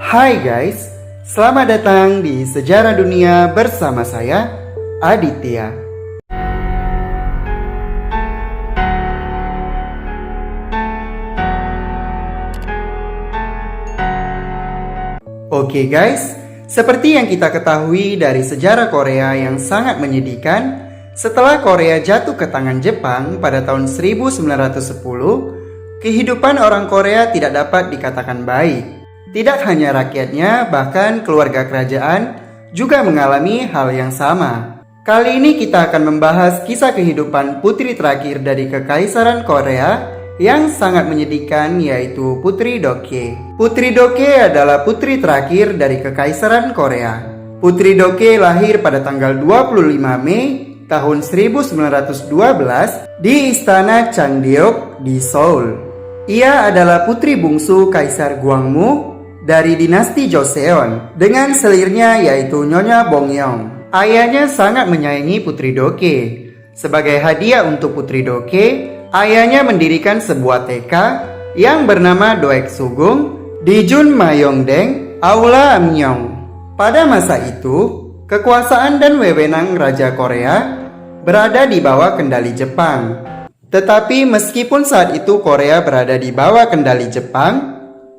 Hai guys, selamat datang di Sejarah Dunia bersama saya, Aditya. Oke guys, seperti yang kita ketahui dari sejarah Korea yang sangat menyedihkan, setelah Korea jatuh ke tangan Jepang pada tahun 1910, kehidupan orang Korea tidak dapat dikatakan baik. Tidak hanya rakyatnya, bahkan keluarga kerajaan juga mengalami hal yang sama. Kali ini kita akan membahas kisah kehidupan putri terakhir dari Kekaisaran Korea yang sangat menyedihkan, yaitu Putri Dokye. Putri Dokye adalah putri terakhir dari Kekaisaran Korea. Putri Dokye lahir pada tanggal 25 Mei tahun 1912 di Istana Changdeok di Seoul. Ia adalah putri bungsu Kaisar Gwangmu dari dinasti Joseon dengan selirnya yaitu Nyonya Bongyong. Ayahnya sangat menyayangi Putri Dokye. Sebagai hadiah untuk Putri Dokye, ayahnya mendirikan sebuah TK yang bernama Doek Sugung di Jun Mayongdeng, Aula Amnyong. Pada masa itu, kekuasaan dan wewenang Raja Korea berada di bawah kendali Jepang. Tetapi meskipun saat itu Korea berada di bawah kendali Jepang,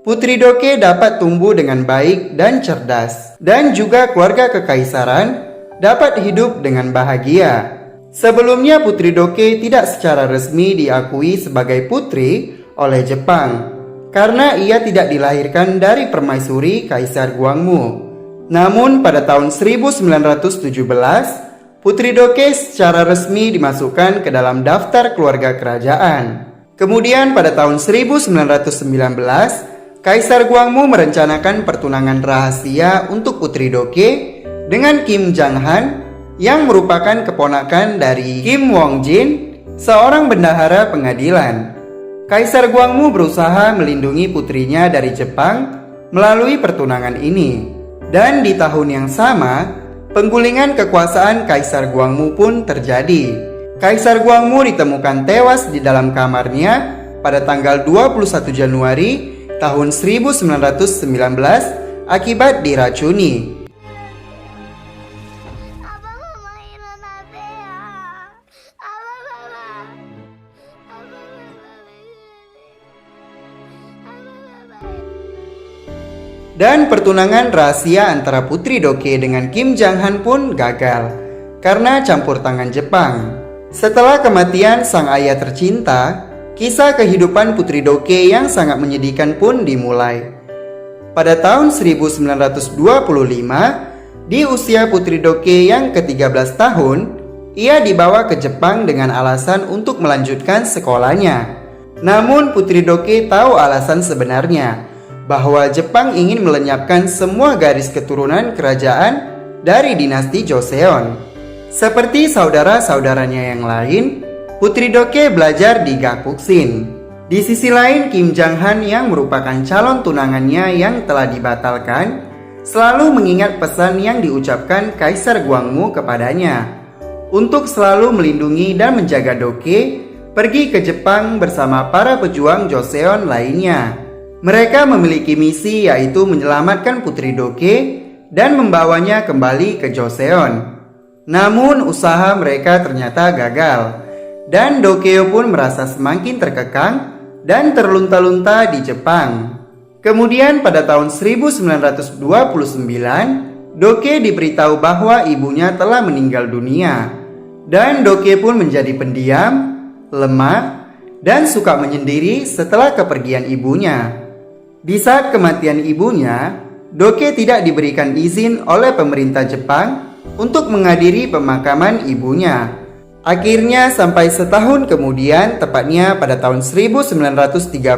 Putri Dokye dapat tumbuh dengan baik dan cerdas, dan juga keluarga kekaisaran dapat hidup dengan bahagia. Sebelumnya Putri Dokye tidak secara resmi diakui sebagai putri oleh Jepang, karena ia tidak dilahirkan dari permaisuri Kaisar Gwangmu. Namun pada tahun 1917, Putri Dokye secara resmi dimasukkan ke dalam daftar keluarga kerajaan. Kemudian pada tahun 1919, Kaisar Gwangmu merencanakan pertunangan rahasia untuk Putri Dokye dengan Kim Jang-han yang merupakan keponakan dari Kim Wong-jin, seorang bendahara pengadilan. Kaisar Gwangmu berusaha melindungi putrinya dari Jepang melalui pertunangan ini. Dan di tahun yang sama, penggulingan kekuasaan Kaisar Gwangmu pun terjadi. Kaisar Gwangmu ditemukan tewas di dalam kamarnya pada tanggal 21 Januari tahun 1919 akibat diracuni. Dan pertunangan rahasia antara Putri Dokye dengan Kim Jang-han pun gagal karena campur tangan Jepang. Setelah kematian sang ayah tercinta, kisah kehidupan Putri Dokye yang sangat menyedihkan pun dimulai. Pada tahun 1925, di usia Putri Dokye yang ke-13 tahun, ia dibawa ke Jepang dengan alasan untuk melanjutkan sekolahnya. Namun Putri Dokye tahu alasan sebenarnya, bahwa Jepang ingin melenyapkan semua garis keturunan kerajaan dari dinasti Joseon. Seperti saudara-saudaranya yang lain, Putri Dokye belajar di Gakuksin. Di sisi lain, Kim Jang-han yang merupakan calon tunangannya yang telah dibatalkan, selalu mengingat pesan yang diucapkan Kaisar Gwangmu kepadanya untuk selalu melindungi dan menjaga Dokye pergi ke Jepang bersama para pejuang Joseon lainnya. Mereka memiliki misi, yaitu menyelamatkan Putri Dokye dan membawanya kembali ke Joseon. Namun usaha mereka ternyata gagal, dan Dokye pun merasa semakin terkekang dan terlunta-lunta di Jepang. Kemudian pada tahun 1929, Dokye diberitahu bahwa ibunya telah meninggal dunia. Dan Dokye pun menjadi pendiam, lemah, dan suka menyendiri setelah kepergian ibunya. Di saat kematian ibunya, Dokye tidak diberikan izin oleh pemerintah Jepang untuk menghadiri pemakaman ibunya. Akhirnya sampai setahun kemudian, tepatnya pada tahun 1930,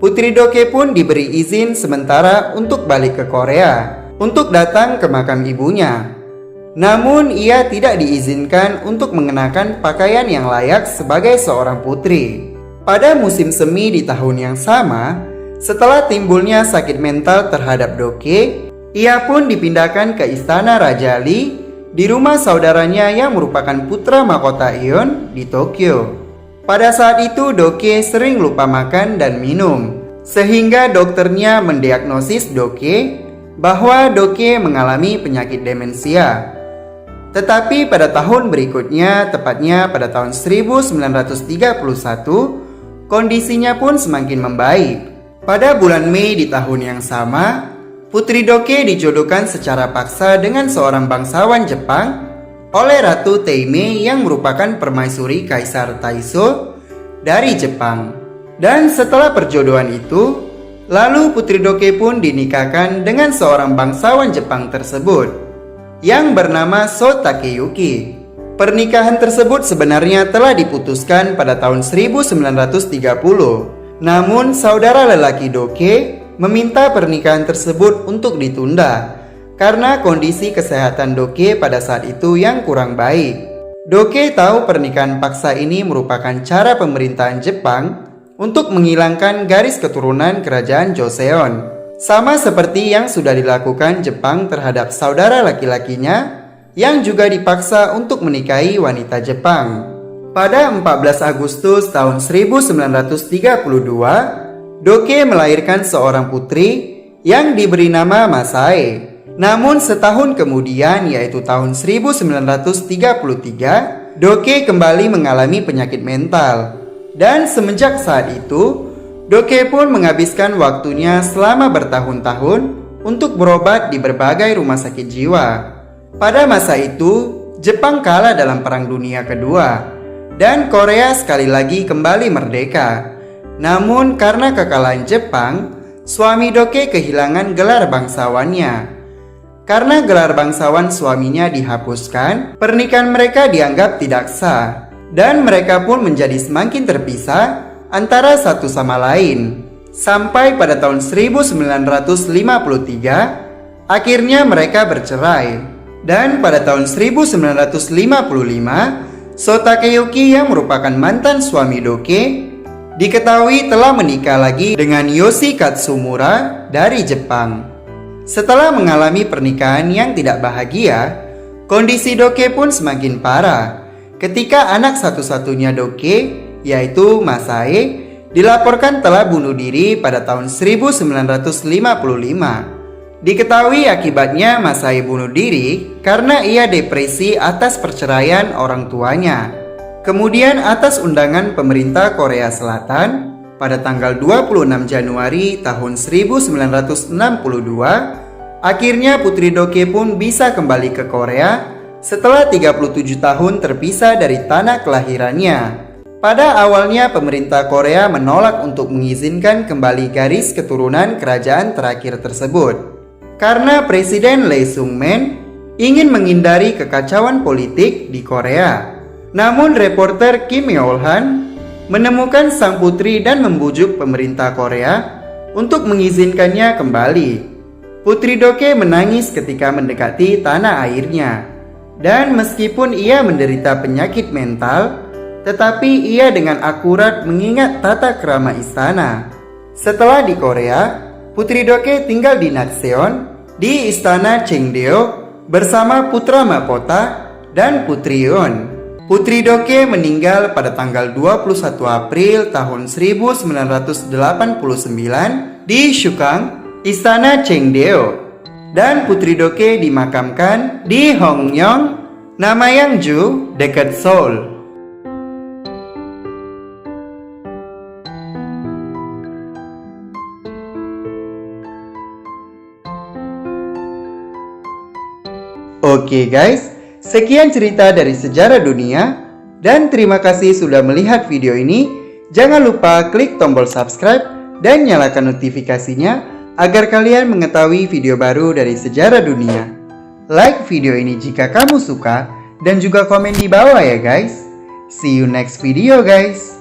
Putri Dokye pun diberi izin sementara untuk balik ke Korea untuk datang ke makam ibunya. Namun ia tidak diizinkan untuk mengenakan pakaian yang layak sebagai seorang putri. Pada musim semi di tahun yang sama, setelah timbulnya sakit mental terhadap Dokye, ia pun dipindahkan ke Istana Raja Lee di rumah saudaranya yang merupakan putra mahkota Eon di Tokyo. Pada saat itu Dokye sering lupa makan dan minum, Sehingga dokternya mendiagnosis Doke bahwa Doke mengalami penyakit demensia. Tetapi pada tahun berikutnya, tepatnya pada tahun 1931, kondisinya pun semakin membaik. Pada bulan Mei di tahun yang sama, Putri Doke dijodohkan secara paksa dengan seorang bangsawan Jepang oleh Ratu Teimei yang merupakan permaisuri Kaisar Taisho dari Jepang. Dan setelah perjodohan itu, lalu Putri Doke pun dinikahkan dengan seorang bangsawan Jepang tersebut yang bernama So Takeyuki. Pernikahan tersebut sebenarnya telah diputuskan pada tahun 1930. Namun saudara lelaki Doke meminta pernikahan tersebut untuk ditunda karena kondisi kesehatan Doke pada saat itu yang kurang baik. Doke tahu pernikahan paksa ini merupakan cara pemerintahan Jepang untuk menghilangkan garis keturunan kerajaan Joseon, sama seperti yang sudah dilakukan Jepang terhadap saudara laki-lakinya yang juga dipaksa untuk menikahi wanita Jepang. Pada 14 Agustus tahun 1932, Doke melahirkan seorang putri yang diberi nama Masae. Namun setahun kemudian, yaitu tahun 1933, Doke kembali mengalami penyakit mental. Dan semenjak saat itu, Doke pun menghabiskan waktunya selama bertahun-tahun untuk berobat di berbagai rumah sakit jiwa. Pada masa itu, Jepang kalah dalam Perang Dunia Kedua dan Korea sekali lagi kembali merdeka. Namun karena kekalahan Jepang, suami Doke kehilangan gelar bangsawannya. Karena gelar bangsawan suaminya dihapuskan, pernikahan mereka dianggap tidak sah. Dan mereka pun menjadi semakin terpisah antara satu sama lain. Sampai pada tahun 1953, akhirnya mereka bercerai. Dan pada tahun 1955, So Takeyuki yang merupakan mantan suami Doke diketahui telah menikah lagi dengan Yoshi Katsumura dari Jepang. Setelah mengalami pernikahan yang tidak bahagia, kondisi Doke pun semakin parah ketika anak satu-satunya Doke, yaitu Masae, dilaporkan telah bunuh diri pada tahun 1955. Diketahui akibatnya Masae bunuh diri karena ia depresi atas perceraian orang tuanya. Kemudian atas undangan pemerintah Korea Selatan, pada tanggal 26 Januari tahun 1962, akhirnya Putri Doke pun bisa kembali ke Korea setelah 37 tahun terpisah dari tanah kelahirannya. Pada awalnya pemerintah Korea menolak untuk mengizinkan kembali garis keturunan kerajaan terakhir tersebut karena Presiden Lee Sung-man ingin menghindari kekacauan politik di Korea. Namun reporter Kim Yeol-han menemukan sang putri dan membujuk pemerintah Korea untuk mengizinkannya kembali. Putri Doke menangis ketika mendekati tanah airnya. Dan meskipun ia menderita penyakit mental, tetapi ia dengan akurat mengingat tata krama istana. Setelah di Korea, Putri Doke tinggal di Nakseon, di Istana Cheongdeo bersama putra mahkota dan Putri Yeon. Putri Doke meninggal pada tanggal 21 April tahun 1989 di Shukang, Istana Cheongdeo. Dan Putri Doke dimakamkan di Hongnyeong, Namayangju, dekat Seoul. Oke guys, sekian cerita dari sejarah dunia, dan terima kasih sudah melihat video ini. Jangan lupa klik tombol subscribe dan nyalakan notifikasinya agar kalian mengetahui video baru dari sejarah dunia. Like video ini jika kamu suka dan juga komen di bawah ya guys. See you next video guys.